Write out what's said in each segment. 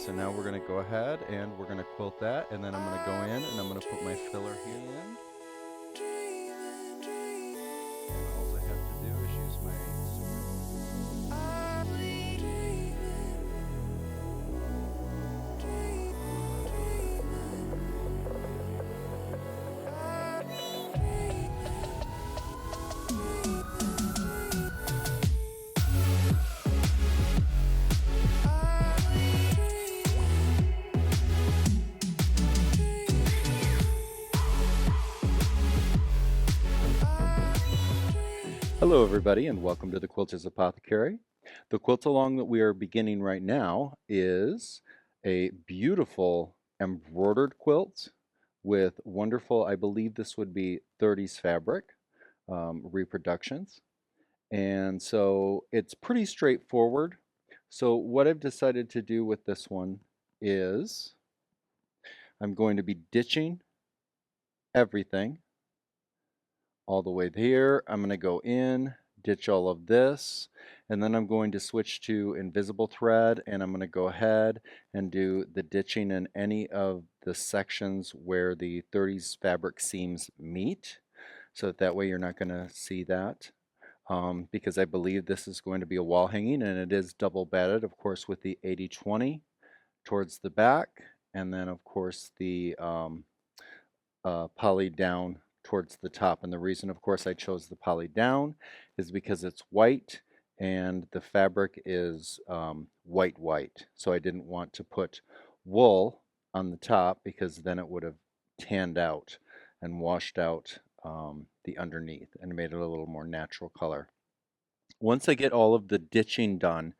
so now we're going to go ahead and we're going to quilt that, and then I'm going to go in and I'm going to put my filler here in. And all I have to do is use my Hello everybody and welcome to the Quilters Apothecary. The quilt along that we are beginning right now is a beautiful embroidered quilt with wonderful, I believe this would be 30s fabric reproductions. And so it's pretty straightforward. So what I've decided to do with this one is I'm going to be ditching everything all the way here. I'm going to go in, ditch all of this, and then I'm going to switch to invisible thread, and I'm going to go ahead and do the ditching in any of the sections where the 30s fabric seams meet, so that way you're not going to see that. Because I believe this is going to be a wall hanging, and it is double batted, of course, with the 80-20 towards the back, and then of course the poly down towards the top. And the reason, of course, I chose the poly down is because it's white and the fabric is white. So I didn't want to put wool on the top because then it would have tanned out and washed out the underneath and made it a little more natural color. Once I get all of the ditching done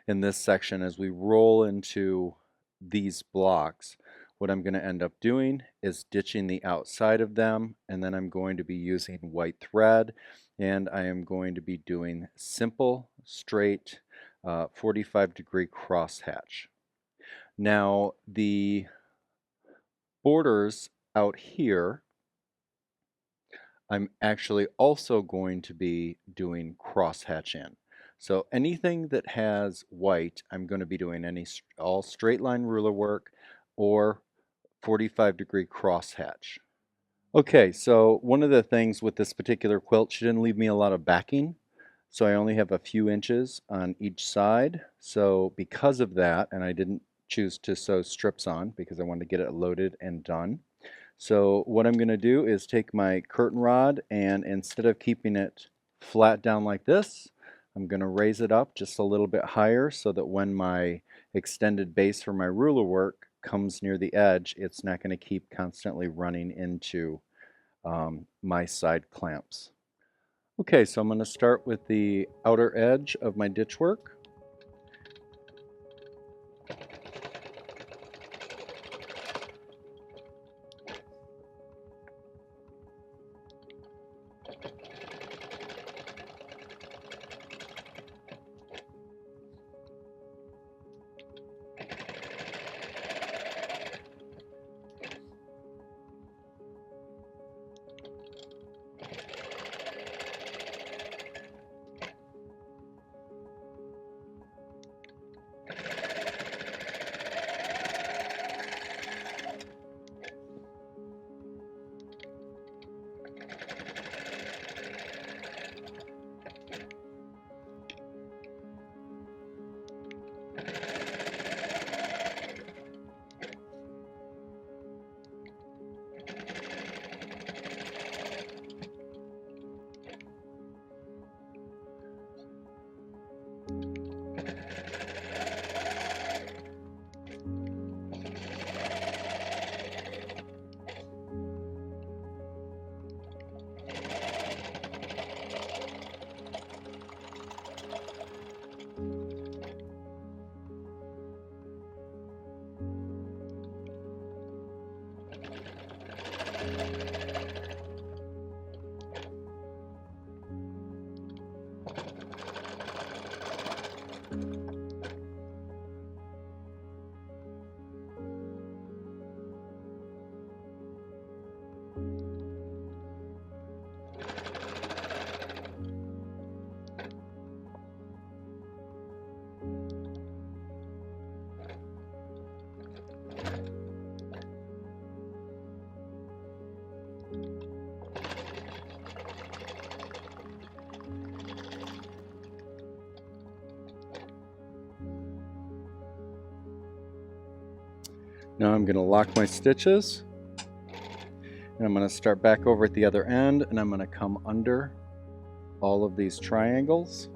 in this section, as we roll into these blocks, what I'm going to end up doing is ditching the outside of them, and then I'm going to be using white thread, and I am going to be doing simple, straight, 45-degree crosshatch. Now, the borders out here, I'm actually also going to be doing crosshatch in. So anything that has white, I'm going to be doing all straight line ruler work or 45-degree crosshatch. Okay, so one of the things with this particular quilt, she didn't leave me a lot of backing, so I only have a few inches on each side. So because of that, and I didn't choose to sew strips on because I wanted to get it loaded and done. So what I'm going to do is take my curtain rod, and instead of keeping it flat down like this, I'm going to raise it up just a little bit higher so that when my extended base for my ruler work comes near the edge, it's not going to keep constantly running into my side clamps. Okay, so I'm going to start with the outer edge of my ditch work. Now I'm going to lock my stitches, and I'm going to start back over at the other end, and I'm going to come under all of these triangles.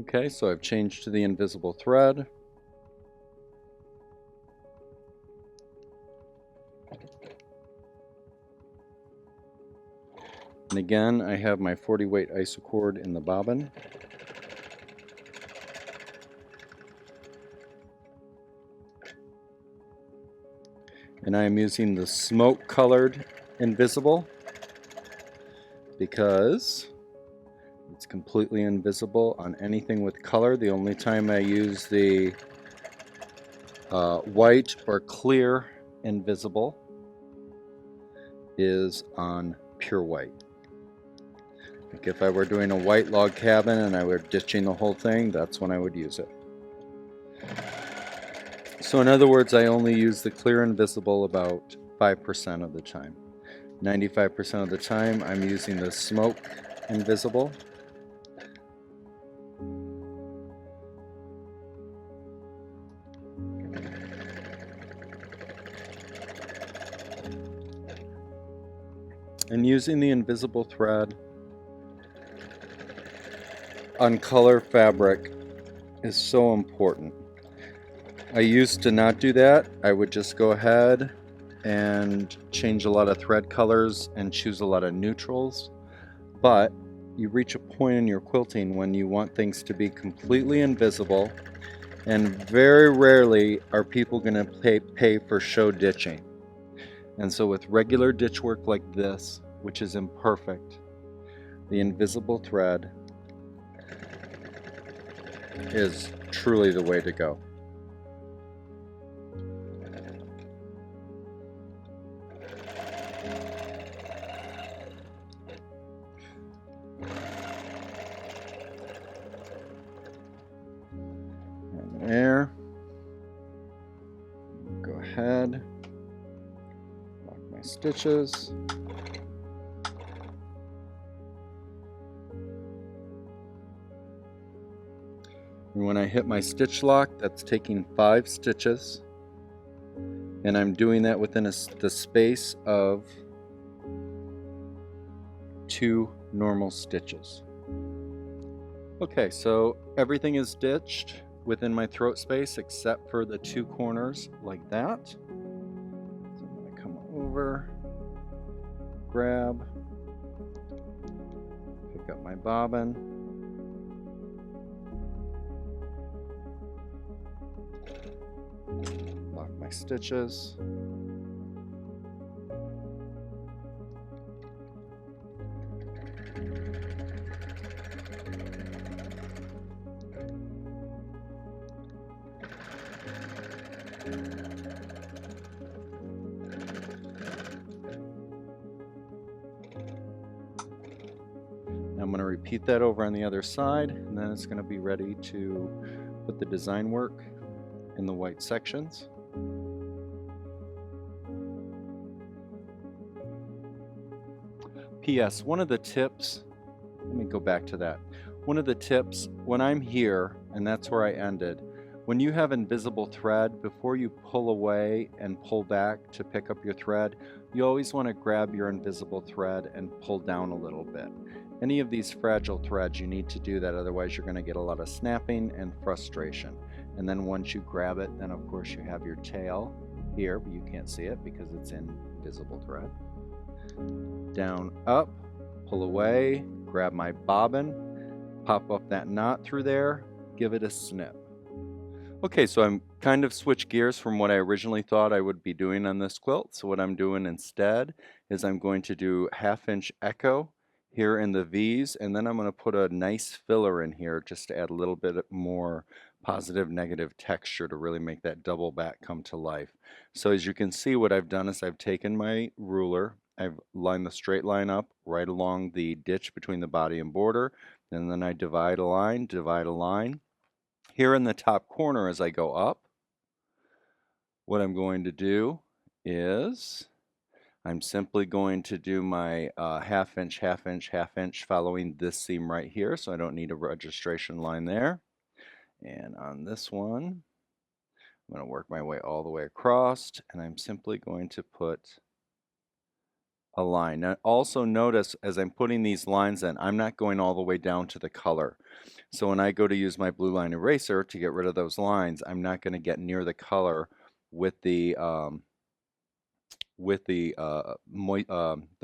Okay, so I've changed to the invisible thread. And again, I have my 40 weight isocord in the bobbin. And I am using the smoke colored invisible because it's completely invisible on anything with color. The only time I use the white or clear invisible is on pure white. Like if I were doing a white log cabin and I were ditching the whole thing, that's when I would use it. So in other words, I only use the clear invisible about 5% of the time. 95% of the time I'm using the smoke invisible. And using the invisible thread on color fabric is so important. I used to not do that. I would just go ahead and change a lot of thread colors and choose a lot of neutrals. But you reach a point in your quilting when you want things to be completely invisible, and very rarely are people going to pay for show ditching. And so with regular ditch work like this, which is imperfect, the invisible thread is truly the way to go. And there. stitches. And when I hit my stitch lock, that's taking 5 stitches. And I'm doing that within the space of 2 normal stitches. Okay, so everything is stitched within my throat space except for the 2 corners like that. So I'm going to come over, grab, pick up my bobbin, lock my stitches, I'm going to repeat that over on the other side, and then it's going to be ready to put the design work in the white sections. P.S. One of the tips, let me go back to that. One of the tips, when I'm here, and that's where I ended, when you have invisible thread, before you pull away and pull back to pick up your thread, you always want to grab your invisible thread and pull down a little bit. Any of these fragile threads, you need to do that, otherwise you're going to get a lot of snapping and frustration. And then once you grab it, then of course you have your tail here, but you can't see it because it's in invisible thread. Down, up, pull away, grab my bobbin, pop up that knot through there, give it a snip. Okay, so I'm kind of switched gears from what I originally thought I would be doing on this quilt. So what I'm doing instead is I'm going to do 1/2 inch echo here in the V's, and then I'm going to put a nice filler in here just to add a little bit more positive negative texture to really make that double back come to life. So as you can see, what I've done is I've taken my ruler, I've lined the straight line up right along the ditch between the body and border, and then I divide a line, divide a line. Here in the top corner as I go up, what I'm going to do is I'm simply going to do my 1/2 inch, 1/2 inch, 1/2 inch following this seam right here, so I don't need a registration line there. And on this one, I'm going to work my way all the way across, and I'm simply going to put a line. Now also notice as I'm putting these lines in, I'm not going all the way down to the color. So when I go to use my blue line eraser to get rid of those lines, I'm not going to get near the color with the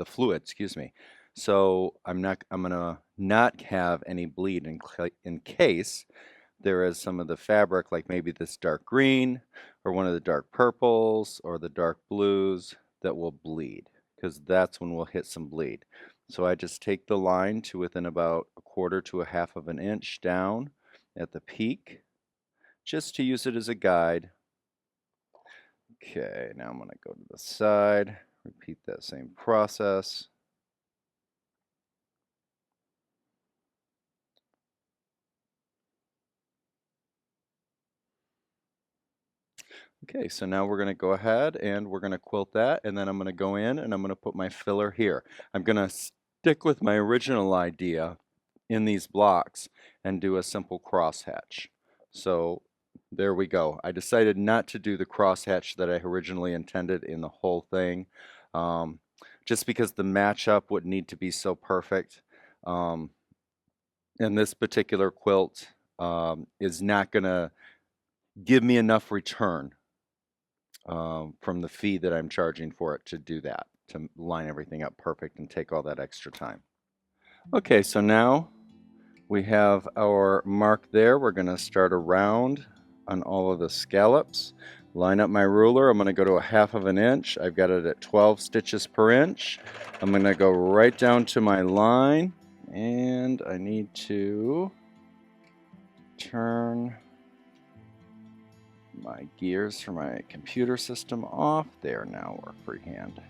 fluid, excuse me. So I'm gonna not have any bleed in case there is some of the fabric, like maybe this dark green or one of the dark purples or the dark blues, that will bleed, because that's when we'll hit some bleed. So I just take the line to within about 1/4 to 1/2 of an inch down at the peak, just to use it as a guide. Okay, now I'm going to go to the side, repeat that same process. Okay, so now we're going to go ahead and we're going to quilt that, and then I'm going to go in and I'm going to put my filler here. I'm going to stick with my original idea in these blocks and do a simple crosshatch. So there we go. I decided not to do the crosshatch that I originally intended in the whole thing, just because the matchup would need to be so perfect. And this particular quilt is not going to give me enough return from the fee that I'm charging for it to do that, to line everything up perfect and take all that extra time. Okay, so now we have our mark there. We're going to start around on all of the scallops. Line up my ruler. I'm going to go to 1/2 of an inch. I've got it at 12 stitches per inch. I'm going to go right down to my line, and I need to turn my gears for my computer system off. There, now we're freehand.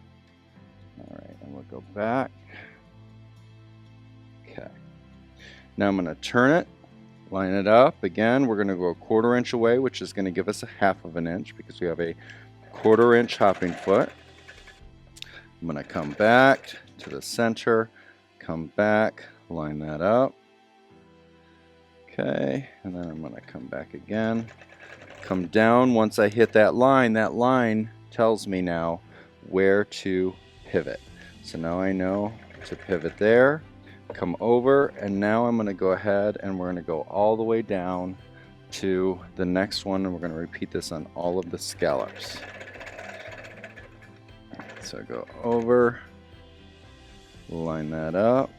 All right, and we'll go back. Okay. Now I'm going to turn it, line it up. Again, we're going to go 1/4 inch away, which is going to give us 1/2 of an inch because we have a 1/4 inch hopping foot. I'm going to come back to the center, come back, line that up. Okay, and then I'm going to come back again, come down. Once I hit that line tells me now where to pivot. So now I know to pivot there, come over, and now I'm going to go ahead and we're going to go all the way down to the next one, and we're going to repeat this on all of the scallops. So go over, line that up,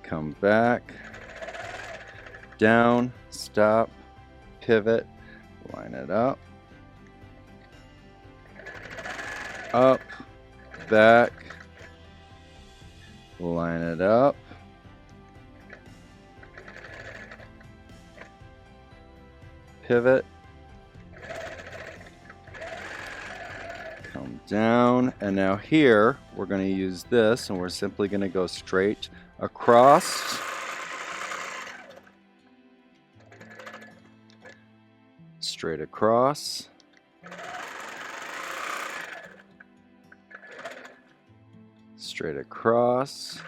come back, down, stop, pivot, line it up, back, line it up, pivot, come down, and now here we're going to use this, and we're simply going to go straight across, straight across, straight across,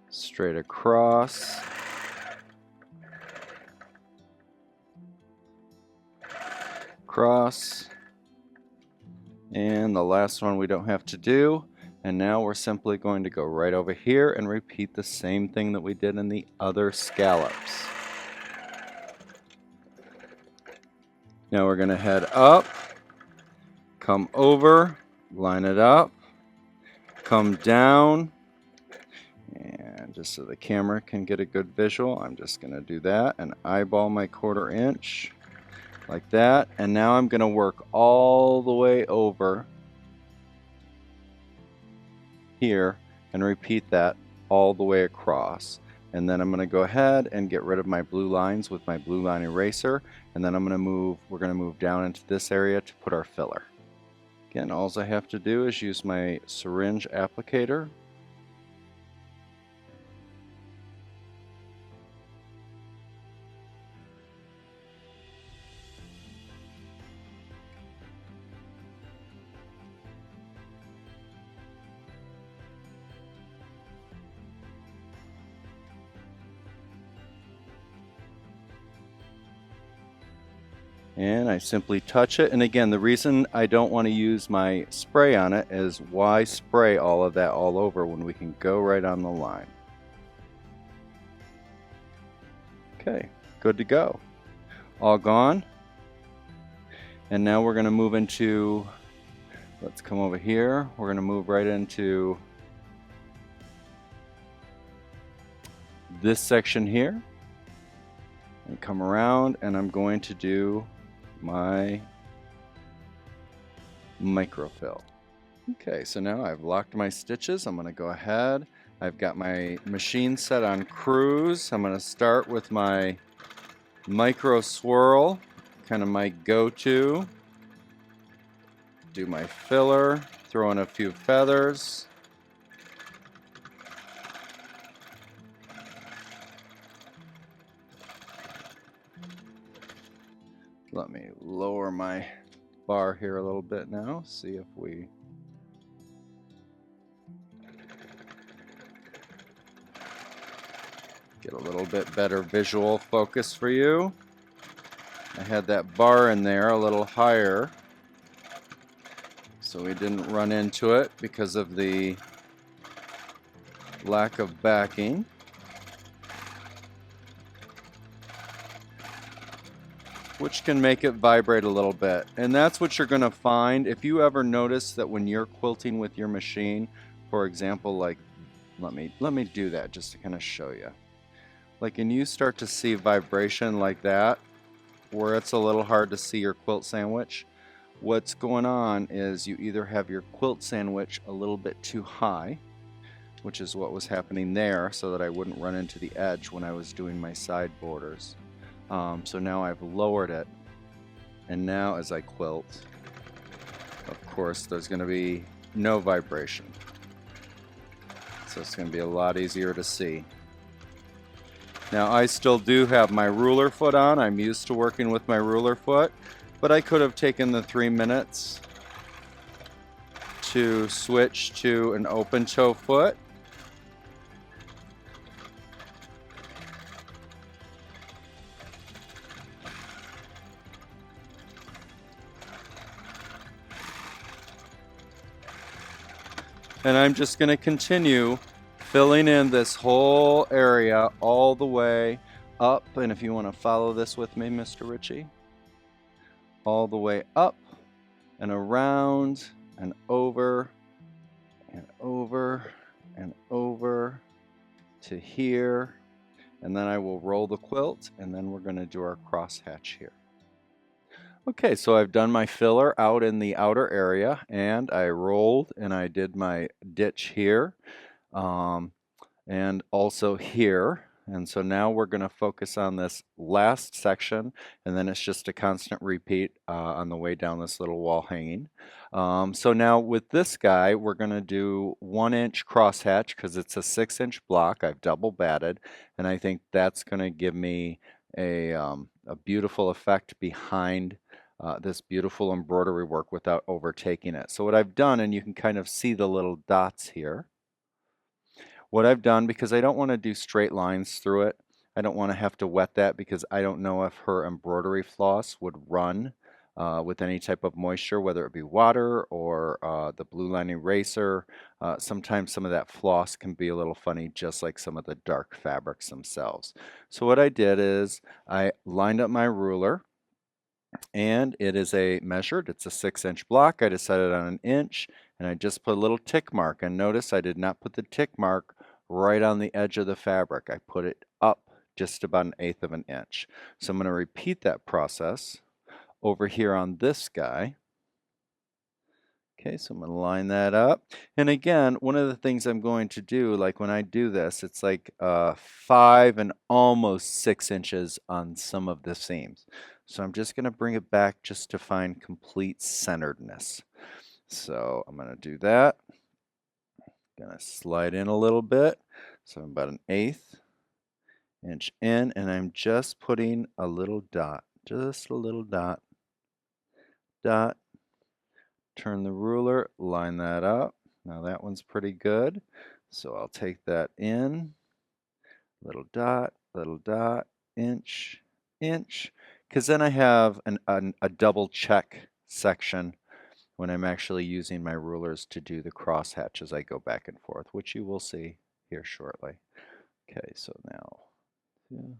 straight across, cross, and the last one we don't have to do. And now we're simply going to go right over here and repeat the same thing that we did in the other scallops. Now we're going to head up, come over, line it up, come down, and just so the camera can get a good visual, I'm just going to do that and eyeball my 1/4 inch like that. And now I'm going to work all the way over here and repeat that all the way across. And then I'm going to go ahead and get rid of my blue lines with my blue line eraser, and then we're going to move down into this area to put our filler. Again, all I have to do is use my syringe applicator. And I simply touch it. And again, the reason I don't want to use my spray on it is why spray all of that all over when we can go right on the line. Okay, good to go. All gone. And now we're going to move into, let's come over here. We're going to move right into this section here. And come around, and I'm going to do my microfill. Okay, so now I've locked my stitches. I'm going to go ahead. I've got my machine set on cruise. I'm going to start with my micro swirl, kind of my go-to. Do my filler, throw in a few feathers. Let me lower my bar here a little bit now, see if we get a little bit better visual focus for you. I had that bar in there a little higher so we didn't run into it because of the lack of backing. Which can make it vibrate a little bit. And that's what you're going to find if you ever notice that when you're quilting with your machine, for example, like let me do that just to kind of show you. Like, and you start to see vibration like that, where it's a little hard to see your quilt sandwich, what's going on is you either have your quilt sandwich a little bit too high, which is what was happening there, so that I wouldn't run into the edge when I was doing my side borders. So now I've lowered it, and now as I quilt, of course there's going to be no vibration, so it's going to be a lot easier to see. Now I still do have my ruler foot on. I'm used to working with my ruler foot, but I could have taken the 3 minutes to switch to an open toe foot. And I'm just going to continue filling in this whole area all the way up. And if you want to follow this with me, Mr. Ritchie, all the way up and around and over and over and over to here. And then I will roll the quilt, and then we're going to do our crosshatch here. Okay, so I've done my filler out in the outer area, and I rolled and I did my ditch here and also here. And so now we're going to focus on this last section, and then it's just a constant repeat on the way down this little wall hanging. So now with this guy, we're going to do 1-inch crosshatch because it's a 6-inch block. I've double batted, and I think that's going to give me a beautiful effect behind this beautiful embroidery work without overtaking it. So what I've done, and you can kind of see the little dots here, what I've done, because I don't want to do straight lines through it, I don't want to have to wet that because I don't know if her embroidery floss would run with any type of moisture, whether it be water or the blue line eraser. Sometimes some of that floss can be a little funny, just like some of the dark fabrics themselves. So what I did is I lined up my ruler, and it is measured, it's a 6-inch block. I decided on 1 inch, and I just put a little tick mark. And notice I did not put the tick mark right on the edge of the fabric. I put it up just about 1/8 of an inch. So I'm going to repeat that process over here on this guy. Okay, so I'm going to line that up. And again, one of the things I'm going to do, like when I do this, it's like 5 and almost 6 inches on some of the seams. So I'm just going to bring it back just to find complete centeredness. So I'm going to do that. Going to slide in a little bit. So I'm about 1/8 inch in, and I'm just putting a little dot, just a little dot, dot. Turn the ruler, line that up. Now that one's pretty good. So I'll take that in, little dot, inch, inch, because then I have a double check section when I'm actually using my rulers to do the crosshatch as I go back and forth, which you will see here shortly. Okay, so now, line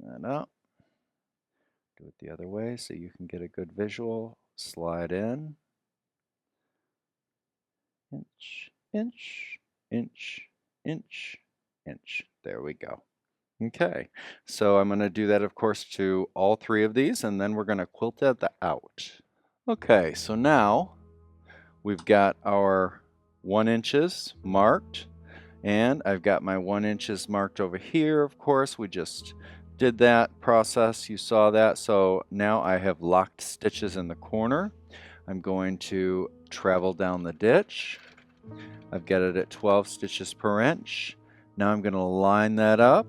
that up. Do it the other way so you can get a good visual. Slide in. Inch, inch, inch, inch, inch. There we go. Okay, so I'm going to do that, of course, to all 3 of these, and then we're going to quilt that out. Okay, so now we've got our 1 inches marked, and I've got my 1 inches marked over here. Of course, we just did that process. You saw that. So now I have locked stitches in the corner. I'm going to travel down the ditch. I've got it at 12 stitches per inch. Now I'm going to line that up.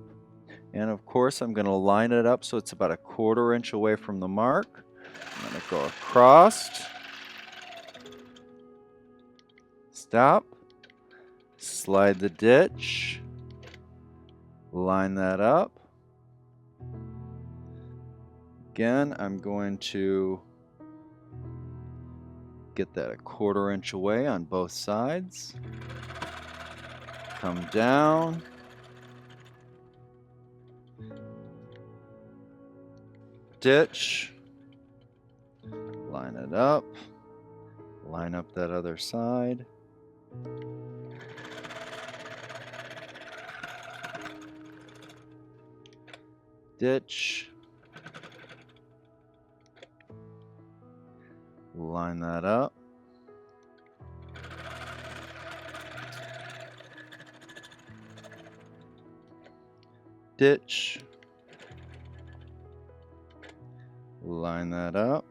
And of course, I'm going to line it up so it's about 1/4 inch away from the mark. I'm going to go across. Stop. Slide the ditch. Line that up. Again, I'm going to get that 1/4 inch away on both sides. Come down. Ditch. Line it up. Line up that other side. Ditch. Line that up. Ditch. Line that up.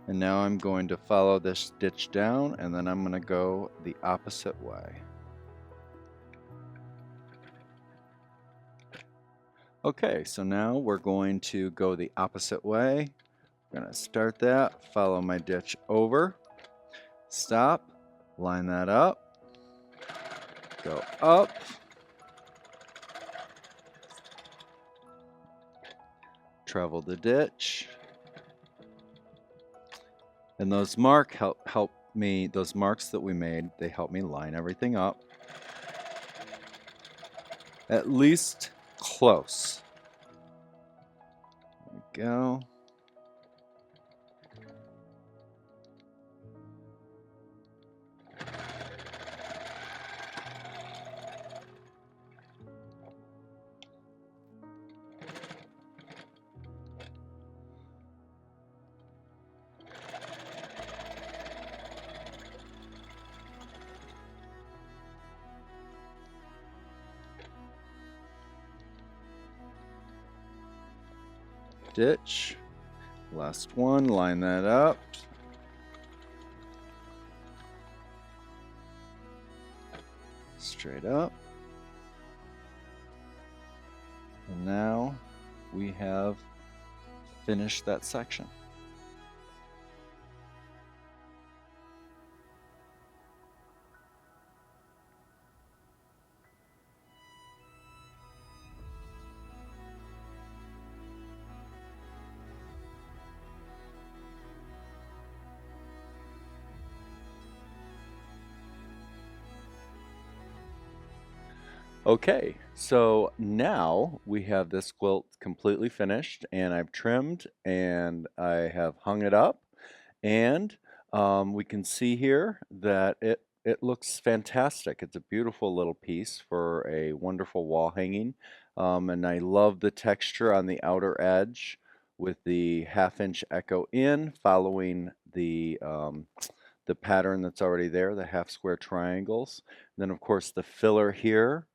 And now I'm going to follow this stitch down, and then I'm going to go the opposite way. Okay, so now we're going to go the opposite way. I'm going to start that, follow my ditch over, stop, line that up, go up, travel the ditch, and those marks that we made, they help me line everything up, at least close. There we go. Ditch, last one, line that up, straight up, and now we have finished that section. Okay, so now we have this quilt completely finished, and I've trimmed and I have hung it up, and we can see here that it looks fantastic. It's a beautiful little piece for a wonderful wall hanging, and I love the texture on the outer edge with the 1/2 inch echo in, following the pattern that's already there, the half square triangles. And then of course the filler here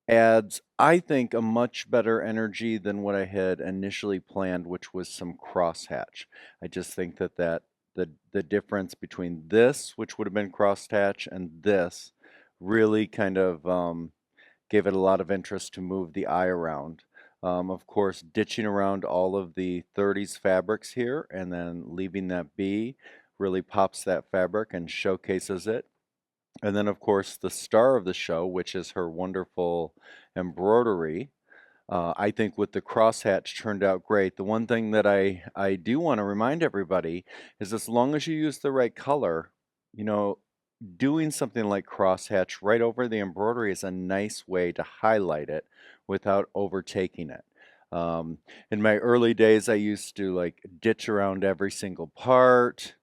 adds, I think, a much better energy than what I had initially planned, which was some crosshatch. I just think that the difference between this, which would have been crosshatch, and this really kind of gave it a lot of interest to move the eye around. Of course, ditching around all of the 30s fabrics here and then leaving that be really pops that fabric and showcases it. And then, of course, the star of the show, which is her wonderful embroidery. I think with the crosshatch turned out great. The one thing that I do want to remind everybody is as long as you use the right color, you know, doing something like crosshatch right over the embroidery is a nice way to highlight it without overtaking it. In my early days, I used to like ditch around every single part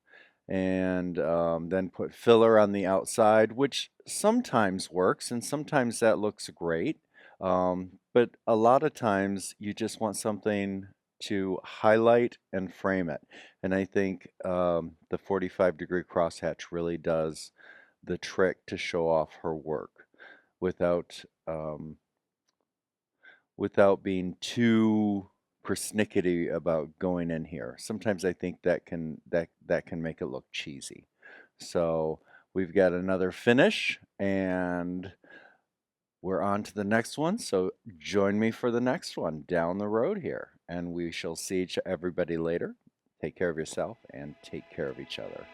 and then put filler on the outside, which sometimes works and sometimes that looks great. But a lot of times you just want something to highlight and frame it. And I think the 45-degree crosshatch really does the trick to show off her work without without being too persnickety about going in here. Sometimes I think that can make it look cheesy. So we've got another finish and we're on to the next one. So join me for the next one down the road here, and we shall see everybody later. Take care of yourself and take care of each other.